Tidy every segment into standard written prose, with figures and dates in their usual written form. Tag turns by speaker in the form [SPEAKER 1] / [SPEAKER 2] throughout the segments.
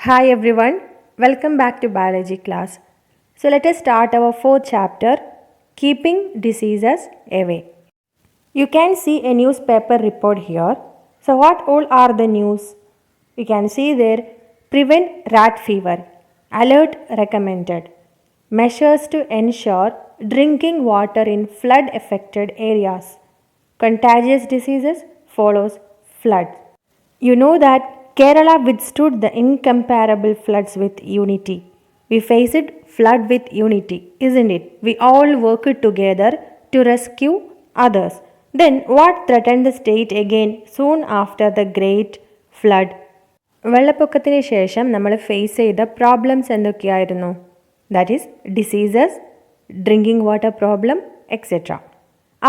[SPEAKER 1] Hi everyone, welcome back to biology class. So let us start our fourth chapter, Keeping Diseases Away. You can see a newspaper report here. So what all are the news? You can see there, prevent rat fever, alert recommended, measures to ensure drinking water in flood affected areas, contagious diseases follows flood. You know that Kerala withstood the incomparable floods with unity. We faced flood with unity, isn't it? We all worked together to rescue others. Then what threatened the state again soon after the great flood? വെള്ളപ്പൊക്കത്തിന് ശേഷം നമ്മൾ face ചെയ്ത problems എന്തൊക്കെയായിരുന്നു? That is diseases, drinking water problem, etcetera.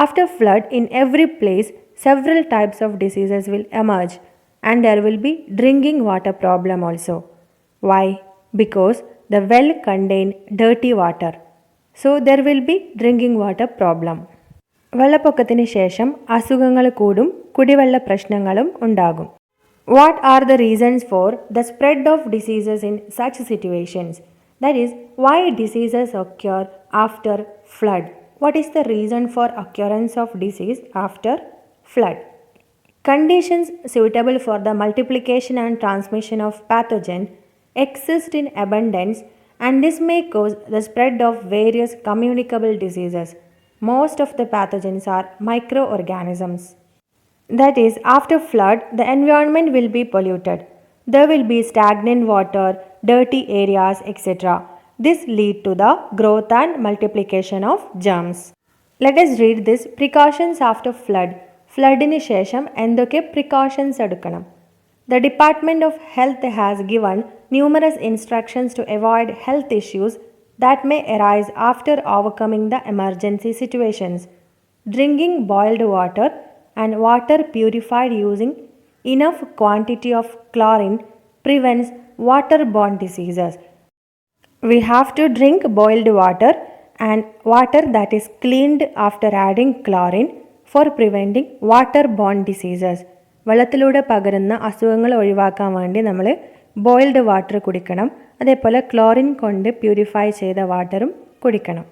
[SPEAKER 1] After flood, in every place, several types of diseases will emerge and there will be drinking water problem also. Why? Because the well contain dirty water. So there will be drinking water problem. വെള്ളപ്പൊക്കത്തിന് ശേഷം അസുഖങ്ങൾ കൂടും, കുടിവെള്ള പ്രശ്നങ്ങളും ഉണ്ടാകും. What are the reasons for the spread of diseases in such situations? That is, why diseases occur after flood? What is the reason for occurrence of disease after flood? Conditions suitable for the multiplication and transmission of pathogen exist in abundance and this may cause the spread of various communicable diseases. Most of the pathogens are microorganisms. That is, after flood, the environment will be polluted. There will be stagnant water, dirty areas, etc. This lead to the growth and multiplication of germs. Let us read this precautions after flood. ഫ്ലഡിന് ശേഷം എന്തൊക്കെ precautions എടുക്കണം? The Department of Health has given numerous instructions to avoid health issues that may arise after overcoming the emergency situations. Drinking boiled water and water purified using enough quantity of chlorine prevents waterborne diseases. We have to drink boiled water and water that is cleaned after adding chlorine for preventing waterborne diseases. വെള്ളത്തിലൂടെ പകരുന്ന അസുഖങ്ങൾ ഒഴിവാക്കാൻ വേണ്ടി നമ്മൾ boiled water കുടിക്കണം. അതേപോലെ chlorine കൊണ്ട് purify ചെയ്ത വാട്ടറും കുടിക്കണം.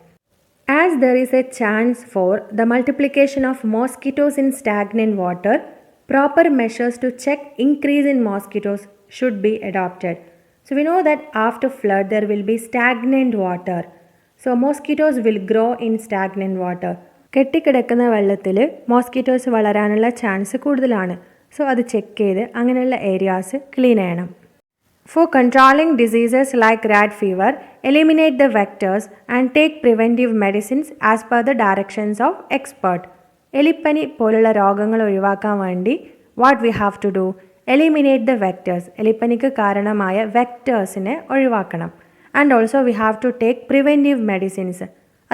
[SPEAKER 1] As there is a chance for the multiplication of mosquitoes in stagnant water, proper measures to check increase in mosquitoes should be adopted. So we know that after flood there will be stagnant water. So mosquitoes will grow in stagnant water. കെട്ടിക്കിടക്കുന്ന വെള്ളത്തിൽ mosquitoes വളരാനുള്ള chance കൂടുതലാണ്. So അത് check ചെയ്ത് അങ്ങനെയുള്ള areas clean ചെയ്യണം. For controlling diseases like rat fever, eliminate the vectors and take preventive medicines as per the directions of expert. എലിപ്പനി പോലുള്ള രോഗങ്ങൾ ഒഴിവാക്കാൻ വേണ്ടി what we have to do? Eliminate the vectors. എലിപ്പനിക്ക് കാരണമായ വെക്ടേഴ്സിനെ ഒഴിവാക്കണം. And also we have to take preventive medicines.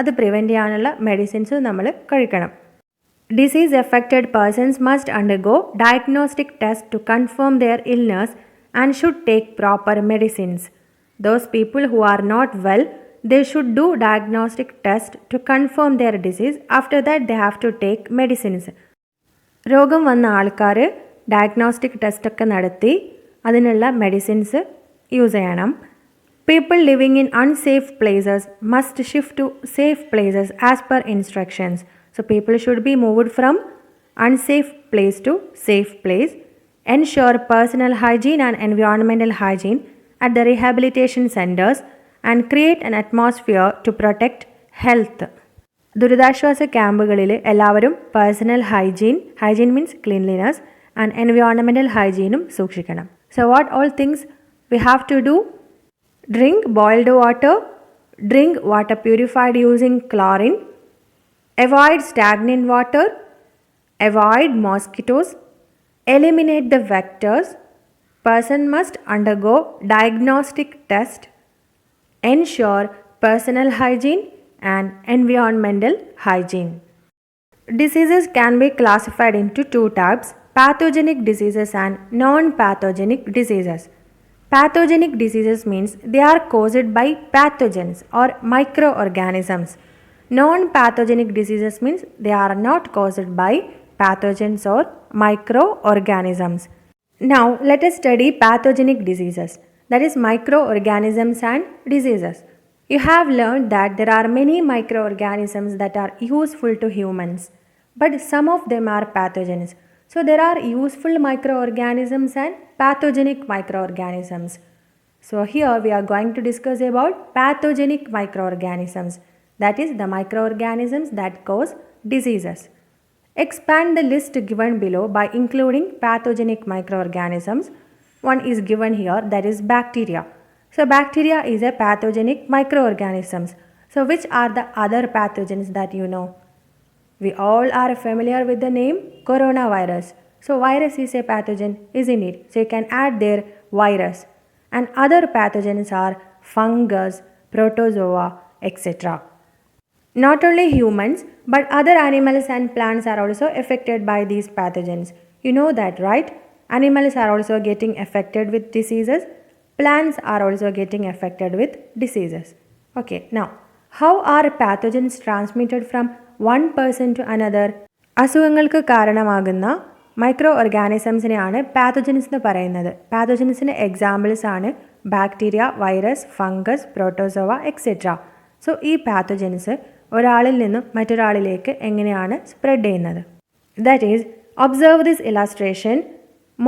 [SPEAKER 1] അത് prevent ചെയ്യാനുള്ള medicines നമ്മൾ കഴിക്കണം. Disease affected persons must undergo diagnostic tests to confirm their illness and should take proper medicines. Those people who are not well, they should do diagnostic test to confirm their disease. After that they have to take medicines. രോഗം വന്ന ആൾക്കാർ diagnostic ടെസ്റ്റൊക്കെ നടത്തി അതിനുള്ള medicines use ചെയ്യണം. People living in unsafe places must shift to safe places as per instructions. So people should be moved from unsafe place to safe place. Ensure personal hygiene and environmental hygiene at the rehabilitation centers and create an atmosphere to protect health. ദുരിതാശ്വാസ ക്യാമ്പുകളിൽ എല്ലാവരും personal hygiene means cleanliness and environmental ഹൈജീനും സൂക്ഷിക്കണം. So what all things we have to do? Drink boiled water, drink water purified using chlorine, avoid stagnant water, avoid mosquitoes, eliminate the vectors, person must undergo diagnostic test, ensure personal hygiene and environmental hygiene. Diseases can be classified into two types, pathogenic diseases and non-pathogenic diseases. Pathogenic diseases means they are caused by pathogens or microorganisms. Non-pathogenic diseases means they are not caused by pathogens or microorganisms. Now let us study pathogenic diseases. that is microorganisms and diseases. You have learned that there are many microorganisms that are useful to humans, but some of them are pathogens. So there are useful microorganisms and pathogenic microorganisms. So here we are going to discuss about pathogenic microorganisms, that is the microorganisms that cause diseases. Expand the list given below by including pathogenic microorganisms. One is given here, that is bacteria. So bacteria is a pathogenic microorganisms. So which are the other pathogens that you know? We all are familiar with the name coronavirus. So virus is a pathogen, isn't it? So you can add there virus. And other pathogens are fungus, protozoa, etc. Not only humans, but other animals and plants are also affected by these pathogens. You know that, right? Animals are also getting affected with diseases. Plants are also getting affected with diseases. Okay, now, how are pathogens transmitted from one person to another? അസുഖങ്ങൾക്ക് കാരണമാകുന്ന micro ഓർഗാനിസംസിനെയാണ് pathogens എന്ന് പറയുന്നത്. പാത്തോജൻസിന് examples ആണ് bacteria, virus, fungus, protozoa etcetera. So ഈ pathogens ഒരാളിൽ നിന്നും മറ്റൊരാളിലേക്ക് എങ്ങനെയാണ് spread ചെയ്യുന്നത്? That is, observe this illustration.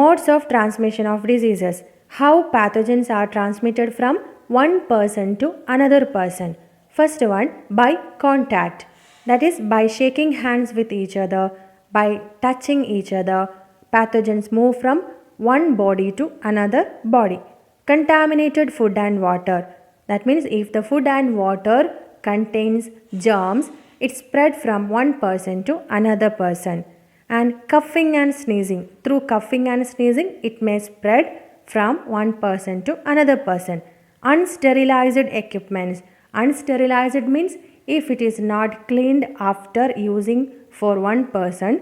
[SPEAKER 1] Modes of transmission of diseases. How pathogens are transmitted from one person to another person. First one, by contact. That is, by shaking hands with each other, by touching each other. Pathogens move from one body to another body. Contaminated food and water. That means if the food and water contains germs, it spread from one person to another person. And coughing and sneezing. Through coughing and sneezing, it may spread from one person to another person. Unsterilized equipments. Unsterilized means if it is not cleaned after using for one person,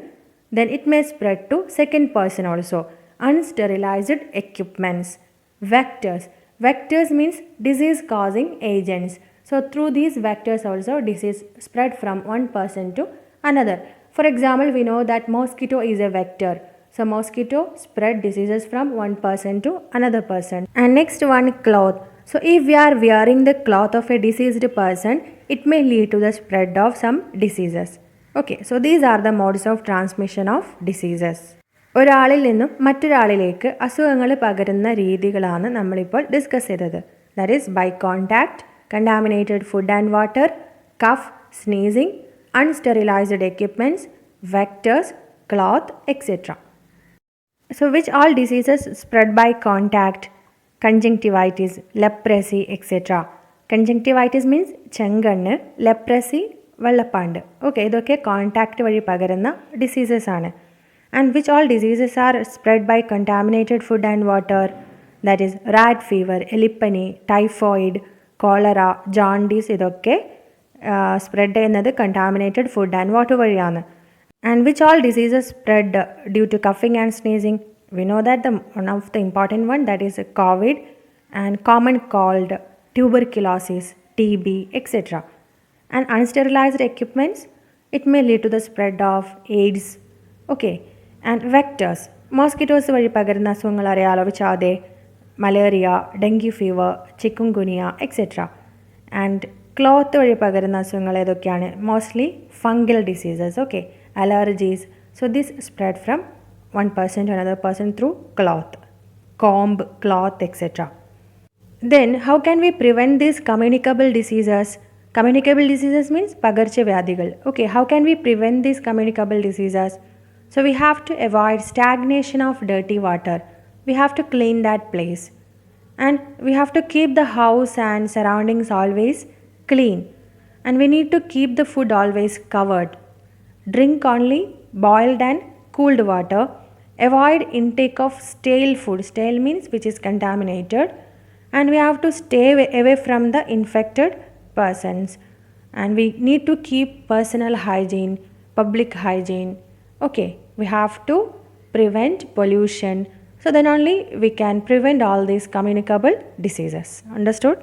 [SPEAKER 1] then it may spread to second person also. Unsterilized equipments. Vectors. Vectors means disease causing agents. So through these vectors also disease spread from one person to another. For example, we know that mosquito is a vector. So mosquito spread diseases from one person to another person. And next one, cloth. So if we are wearing the cloth of a deceased person, it may lead to the spread of some diseases. Okay, so these are the modes of transmission of diseases. ഒരാളിൽ നിന്നും മറ്റൊരാളിലേക്ക് അസുഖങ്ങൾ പകരുന്ന രീതികളാണ് നമ്മളിപ്പോൾ discuss ചെയ്തത്. That is by contact, contaminated food and water, cough, sneezing, unsterilised equipments, vectors, cloth etcetera. So which all diseases spread by contact? Conjunctivitis, leprosy, etc. Conjunctivitis means ചെങ്കണ്ണ്, leprosy വെള്ളപ്പാണ്ട്. Okay, ഇതൊക്കെ കോൺടാക്റ്റ് വഴി പകരുന്ന diseases ആണ്. And which all diseases are spread by contaminated food and water? That is rat fever, എലിപ്പനി, typhoid, cholera, jaundice, ഇതൊക്കെ spread ചെയ്യുന്നത് contaminated food and water വഴിയാണ്. And which all diseases spread due to coughing and sneezing? We know that one of the important one, that is COVID and common cold, tuberculosis, TB, etc. And unsterilized equipments, it may lead to the spread of AIDS. Okay, and vectors. Mosquitoes വഴി പകരുന്ന അസുഖങ്ങൾ അറിയാലോ, which are they? Malaria, dengue fever, chikungunya, etc. And cloth വഴി പകരുന്ന അസുഖങ്ങൾ ഏതൊക്കെയാണ്? Mostly fungal diseases. Okay, allergies. So this spread from one person to another person through cloth, comb, cloth, etc. Then how can we prevent these communicable diseases? Communicable diseases means pagarchevyaadigal. Okay, how can we prevent these communicable diseases? So we have to avoid stagnation of dirty water. We have to clean that place. And we have to keep the house and surroundings always clean. And we need to keep the food always covered. Drink only boiled and cooled water. Avoid intake of stale food. Stale means which is contaminated. And we have to stay away from the infected persons. And we need to keep personal hygiene, public hygiene. Okay, we have to prevent pollution. So then only we can prevent all these communicable diseases. Understood?